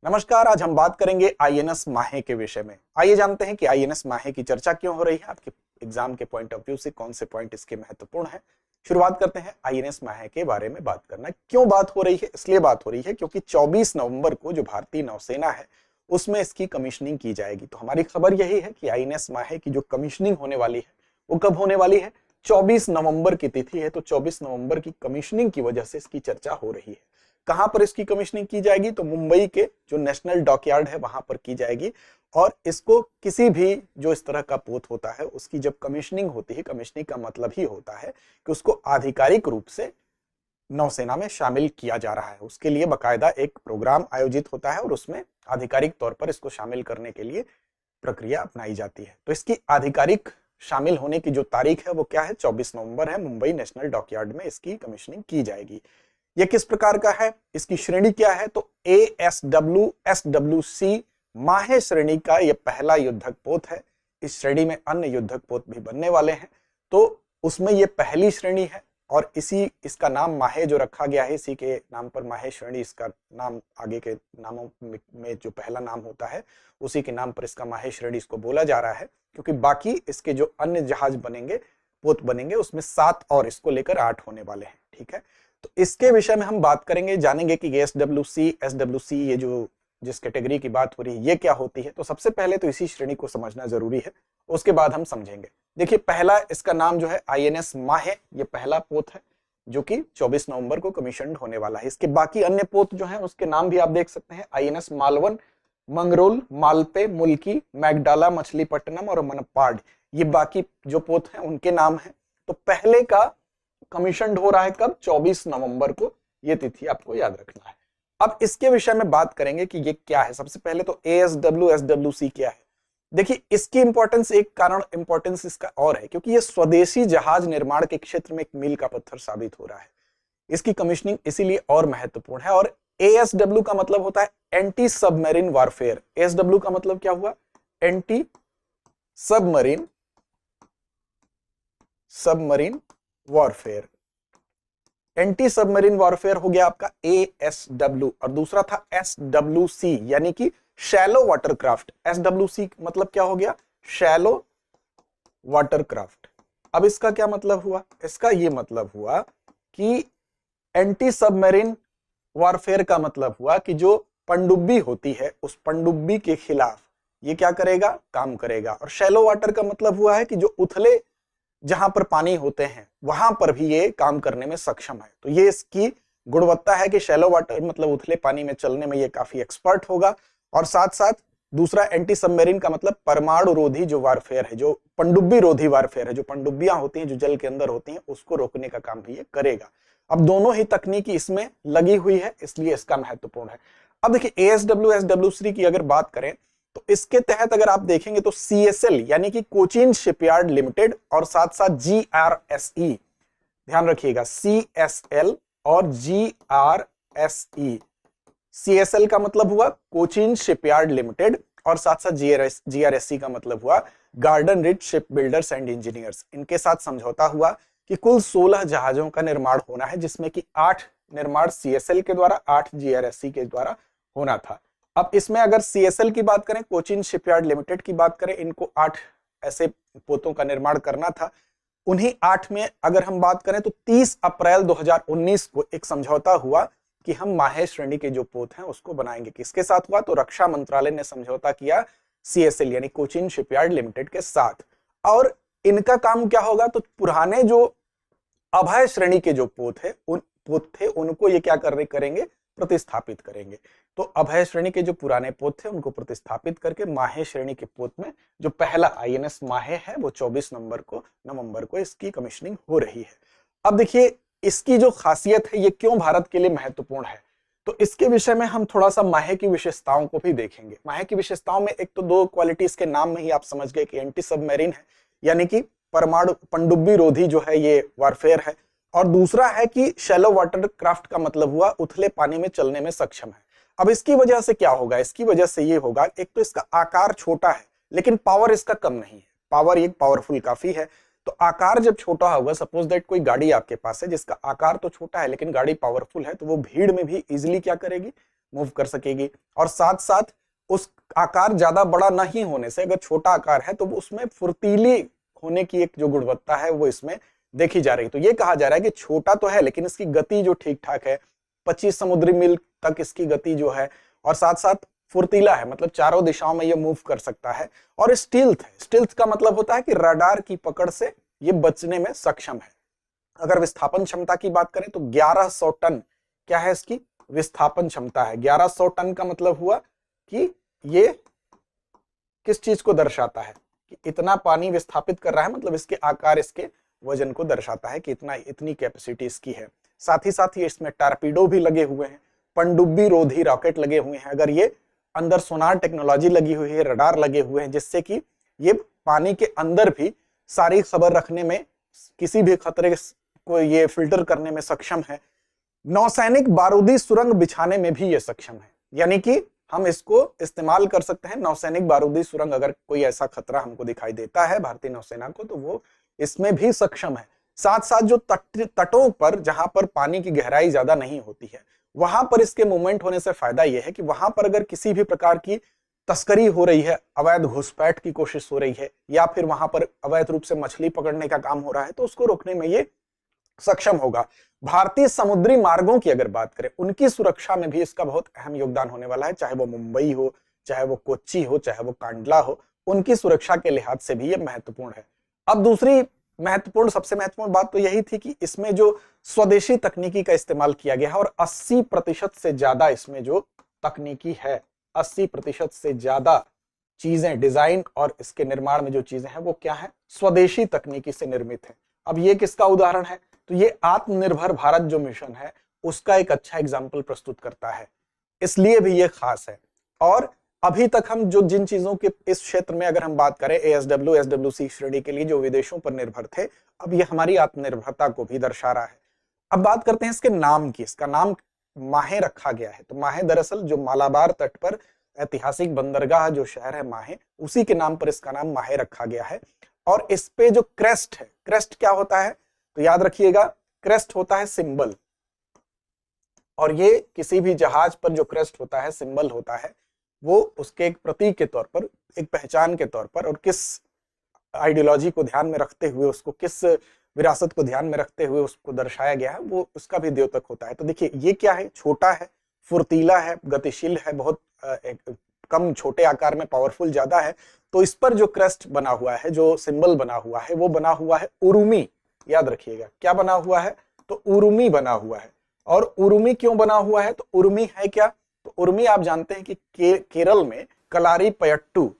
नमस्कार। आज हम बात करेंगे आईएनएस माहे के विषय में। आइए जानते हैं कि आईएनएस माहे की चर्चा क्यों हो रही है, आपके एग्जाम के पॉइंट ऑफ व्यू से कौन से पॉइंट इसके महत्वपूर्ण है। शुरुआत करते हैं आईएनएस माहे के बारे में बात करना। क्यों बात हो रही है? इसलिए बात हो रही है क्योंकि 24 नवंबर को जो भारतीय नौसेना है उसमें इसकी कमीशनिंग की जाएगी। तो हमारी खबर यही है कि आईएनएस माहे की जो कमीशनिंग होने वाली है वो कब होने वाली है? 24 नवंबर की तिथि है। तो 24 नवंबर की कमीशनिंग की वजह से इसकी चर्चा हो रही है। कहां पर इसकी कमीशनिंग की जाएगी? तो मुंबई के जो नेशनल डॉकयार्ड है वहां पर की जाएगी। और इसको किसी भी जो इस तरह का पोत होता है उसकी जब कमीशनिंग होती है, कमीशनिंग का मतलब ही होता है कि उसको आधिकारिक रूप से नौसेना में शामिल किया जा रहा है। उसके लिए बकायदा एक प्रोग्राम आयोजित होता है और उसमें आधिकारिक तौर पर इसको शामिल करने के लिए प्रक्रिया अपनाई जाती है। तो इसकी आधिकारिक शामिल होने की जो तारीख है वो क्या है? 24 नवंबर है। मुंबई नेशनल डॉकयार्ड में इसकी कमीशनिंग की जाएगी। ये किस प्रकार का है? इसकी श्रेणी क्या है? तो ASW-SWC माहे श्रेणी का यह पहला युद्धक पोत है। इस श्रेणी में अन्य युद्धक पोत भी बनने वाले हैं, तो उसमें यह पहली श्रेणी है और इसका नाम माहे जो रखा गया है, इसी के नाम पर माहे श्रेणी, इसका नाम आगे के नामों में जो पहला नाम होता है उसी के नाम पर इसका माहे श्रेणी इसको बोला जा रहा है, क्योंकि बाकी इसके जो अन्य जहाज बनेंगे, पोत बनेंगे, उसमें 7 और इसको लेकर 8 होने वाले हैं। ठीक है, तो इसके विषय में हम बात करेंगे, जानेंगे कि SWC ये जो जिस कैटेगरी की बात हो रही है ये क्या होती है। तो सबसे पहले तो इसी श्रेणी को समझना जरूरी है, उसके बाद हम समझेंगे। देखिए, पहला इसका नाम जो है आईएनएस माहे, ये पहला पोत है जो कि 24 नवंबर को कमीशन होने वाला है। इसके बाकी अन्य पोत जो हैं उसके नाम भी आप देख सकते हैं, आईएनएस मालवन, मंगरोल, मालपे, मुल्की, मैगडाला, मछलीपट्टनम और मनप्पाड, ये बाकी जो पोत हैं उनके नाम हैं। तो पहले का कमीशन हो रहा है कब? 24 नवंबर को। यह तिथि आपको याद रखना है। अब इसके विषय में बात करेंगे कि ये क्या है। सबसे पहले तो ASW-SWC क्या है। देखिए, इसकी इंपॉर्टेंस, एक कारण इंपॉर्टेंस इसका और है क्योंकि ये स्वदेशी जहाज निर्माण के क्षेत्र में एक मील का पत्थर साबित हो रहा है। इसकी कमीशनिंग इसीलिए और महत्वपूर्ण है। और ASW का मतलब होता है एंटी सबमरीन वारफेयर। ASW का मतलब क्या हुआ? Anti submarine warfare. Anti submarine warfare हो गया आपका ASW, और दूसरा था SWC यानी कि शैलो वाटरक्राफ्ट। SWC मतलब क्या हो गया? Shallow watercraft. अब इसका क्या मतलब हुआ? इसका ये मतलब हुआ कि एंटी सबमरीन वॉरफेयर का मतलब हुआ कि जो पनडुब्बी होती है उस पनडुब्बी के खिलाफ ये क्या करेगा? काम करेगा। और शैलो वाटर का मतलब हुआ है कि जो उथले जहां पर पानी होते हैं वहां पर भी ये काम करने में सक्षम है। तो ये इसकी गुणवत्ता है कि शैलो वाटर मतलब उथले पानी में चलने में ये काफी एक्सपर्ट होगा। और साथ साथ दूसरा एंटी सबमरीन का मतलब परमाणु रोधी जो वारफेयर है, जो पनडुब्बी रोधी वारफेयर है, जो पनडुब्बियां होती हैं जो जल के अंदर होती हैं उसको रोकने का काम भी ये करेगा। अब दोनों ही तकनीकी इसमें लगी हुई है, इसलिए इसका महत्वपूर्ण है। अब देखिए, ASW-SWC की अगर बात करें तो इसके तहत अगर आप देखेंगे तो CSL यानी कि कोचीन शिपयार्ड लिमिटेड और साथ साथ GRSE, ध्यान रखिएगा, CSL और GRSE। CSL का मतलब हुआ कोचीन शिपयार्ड लिमिटेड और साथ साथ GRSE का मतलब हुआ garden rich ship builders and engineers. इनके साथ समझौता हुआ कि कुल 16 जहाजों का निर्माण होना है, जिसमें कि 8 निर्माण CSL के द्वारा, 8 GRSE के द्वारा होना था। अब इसमें अगर CSL की बात करें, कोचीन शिपयार्ड लिमिटेड की बात करें, इनको 8 ऐसे पोतों का निर्माण करना था। उन्हीं 8 में अगर हम बात करें तो 30 अप्रैल 2019 को एक समझौता हुआ कि हम माहे श्रेणी के जो पोत हैं उसको बनाएंगे। किसके साथ हुआ? तो रक्षा मंत्रालय ने समझौता किया CSL यानी कोचीन शिपयार्ड लिमिटेड के साथ। और इनका काम क्या होगा? तो पुराने जो अभय श्रेणी के जो पोत थे उनको ये क्या करेंगे? प्रतिस्थापित करेंगे। तो अभय श्रेणी के जो पुराने पोत थे उनको प्रतिस्थापित करके माहे श्रेणी के पोत में जो पहला आईएनएस माहे है वो 24 नवंबर को इसकी कमीशनिंग हो रही है। अब देखिए, इसकी जो खासियत है ये क्यों भारत के लिए महत्वपूर्ण है, तो इसके विषय में हम थोड़ा सा माहे की विशेषताओं को भी देखेंगे। माहे की विशेषताओं में एक तो 2 क्वालिटी इसके नाम में ही आप समझ गए कि एंटी सबमरीन है यानी कि परमाणु पनडुब्बी रोधी जो है ये वारफेयर है, और दूसरा है कि शैलो वाटर क्राफ्ट का मतलब हुआ उथले पानी में चलने में सक्षम है। अब इसकी वजह से क्या होगा? इसकी वजह से ये होगा, एक तो इसका आकार छोटा है लेकिन पावर इसका कम नहीं है। पावर ये पावरफुल काफी है। तो आकार जब छोटा होगा, सपोज दैट कोई गाड़ी आपके पास है जिसका आकार तो छोटा है लेकिन गाड़ी पावरफुल है, तो वो भीड़ में भी इजिली क्या करेगी? मूव कर सकेगी। और साथ साथ उस आकार ज्यादा बड़ा नहीं होने से, अगर छोटा आकार है तो उसमें फुर्तीली होने की एक जो गुणवत्ता है वो इसमें देखी जा रही है। तो ये कहा जा रहा है कि छोटा तो है लेकिन इसकी गति जो ठीक ठाक है, 25 समुद्री मील तक इसकी गति जो है, और साथ साथ फुर्तीला है, मतलब चारों दिशाओं में ये मूव कर सकता है। और स्टील्थ है, स्टील्थ का मतलब होता है कि रडार की पकड़ से ये बचने में सक्षम है। अगर विस्थापन क्षमता की बात करें तो 1100 टन क्या है इसकी विस्थापन क्षमता है। 1100 टन का मतलब हुआ कि ये किस चीज को दर्शाता है कि इतना पानी विस्थापित कर रहा है, मतलब इसके आकार, इसके वजन को दर्शाता है कि इतनी कैपेसिटी इसकी है। साथ ही साथ ये इसमें टारपीडो भी लगे हुए हैं, पनडुब्बी रोधी रॉकेट लगे हुए हैं। अगर ये अंदर सोनार टेक्नोलॉजी लगी हुई है, रडार लगे हुए हैं, जिससे कि ये पानी के अंदर भी सारी खबर रखने में, किसी भी खतरे को ये फिल्टर करने में सक्षम है। नौसैनिक बारूदी सुरंग बिछाने में भी ये सक्षम है, यानी कि हम इसको इस्तेमाल कर सकते हैं नौसैनिक बारूदी सुरंग। अगर कोई ऐसा खतरा हमको दिखाई देता है भारतीय नौसेना को तो वो इसमें भी सक्षम है। साथ साथ जो तटों पर, जहां पर पानी की गहराई ज्यादा नहीं होती है, वहां पर इसके मूवमेंट होने से फायदा यह है कि वहां पर अगर किसी भी प्रकार की तस्करी हो रही है, अवैध घुसपैठ की कोशिश हो रही है, या फिर वहां पर अवैध रूप से मछली पकड़ने का काम हो रहा है, तो उसको रोकने में ये सक्षम होगा। भारतीय समुद्री मार्गों की अगर बात करें, उनकी सुरक्षा में भी इसका बहुत अहम योगदान होने वाला है। चाहे वो मुंबई हो, चाहे वो कोच्चि हो, चाहे वो कांडला हो, उनकी सुरक्षा के लिहाज से भी ये महत्वपूर्ण है। अब दूसरी सबसे महत्वपूर्ण बात तो यही थी कि इसमें जो स्वदेशी तकनीकी का इस्तेमाल किया गया है, और 80% से ज्यादा इसमें जो तकनीकी है, 80% से ज्यादा चीजें, डिजाइन और इसके निर्माण में जो चीजें हैं वो क्या है, स्वदेशी तकनीकी से निर्मित है। अब ये किसका उदाहरण है, तो ये आत्मनिर्भर भारत जो मिशन है उसका एक अच्छा एग्जाम्पल प्रस्तुत करता है, इसलिए भी ये खास है। और अभी तक हम जो जिन चीजों के इस क्षेत्र में अगर हम बात करें, ASW, SWC श्रेणी के लिए जो विदेशों पर निर्भर थे, अब ये हमारी आत्मनिर्भरता को भी दर्शा रहा है। अब बात करते हैं इसके नाम की। इसका नाम माहे रखा गया है। तो माहे दरअसल जो मालाबार तट पर ऐतिहासिक बंदरगाह जो शहर है माहे, उसी के नाम पर इसका नाम माहे रखा गया है। और इस पे जो क्रेस्ट है, क्रेस्ट क्या होता है तो याद रखिएगा, क्रेस्ट होता है सिंबल। और ये किसी भी जहाज पर जो क्रेस्ट होता है, सिंबल होता है, वो उसके एक प्रतीक के तौर पर, एक पहचान के तौर पर, और किस आइडियोलॉजी को ध्यान में रखते हुए, उसको किस विरासत को ध्यान में रखते हुए उसको दर्शाया गया है, वो उसका भी द्योतक होता है। तो देखिए ये क्या है, छोटा है, फुर्तीला है, गतिशील है, बहुत कम छोटे आकार में पावरफुल ज्यादा है। तो इस पर जो क्रेस्ट बना हुआ है, जो सिंबल बना हुआ है, वो बना हुआ है उरुमी। याद रखिएगा क्या बना हुआ है, तो उरुमी बना हुआ है। और उरुमी क्यों बना हुआ है, तो उरुमी है क्या, तो उर्मी आप जानते हैं कि केरल में कलारीपयट्टू।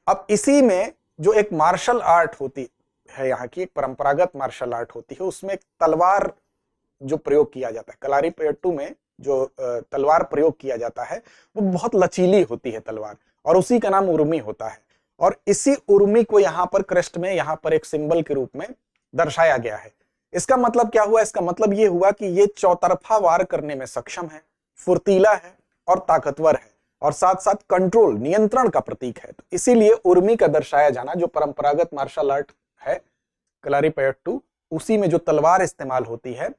अब इसी में जो एक मार्शल आर्ट होती है, यहाँ की एक परंपरागत मार्शल आर्ट होती है, उसमें तलवार जो प्रयोग किया जाता है, कलारीपयट्टू में जो तलवार प्रयोग किया जाता है वो बहुत लचीली होती है तलवार, और उसी का नाम उर्मी होता है। और इसी उर्मी को यहाँ पर क्रेस्ट में, यहाँ पर एक सिंबल के रूप में दर्शाया गया है। इसका मतलब क्या हुआ, इसका मतलब ये हुआ कि ये चौतरफा वार करने में सक्षम है, फुर्तीला है और ताकतवर है, और साथ साथ कंट्रोल, नियंत्रण का प्रतीक है। तो इसीलिए उर्मी का दर्शाया जाना, जो परंपरागत मार्शल आर्ट है कलारीपयट्टू, उसी में जो तलवार इस्तेमाल होती है,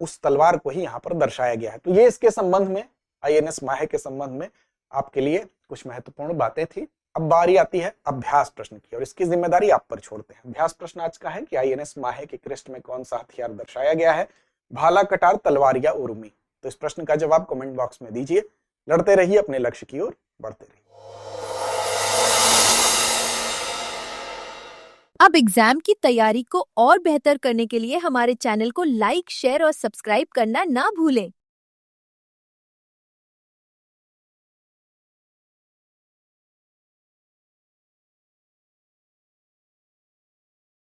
उस तलवार को ही यहाँ पर दर्शाया गया है। तो ये इसके संबंध में, INS माहे के संबंध में आपके लिए कुछ महत्वपूर्ण बातें थी। अब बारी आती है अभ्यास प्रश्न की, और इसकी जिम्मेदारी आप पर छोड़ते हैं। अभ्यास प्रश्न आज का है कि INS माहे के क्रेस्ट में कौन सा हथियार दर्शाया गया है, भाला, कटार, तलवार या उर्मी। तो इस प्रश्न का जवाब कमेंट बॉक्स में दीजिए। लड़ते रहिए, अपने लक्ष्य की ओर बढ़ते रहिए। अब एग्जाम की तैयारी को और बेहतर करने के लिए हमारे चैनल को लाइक, शेयर और सब्सक्राइब करना ना भूलें।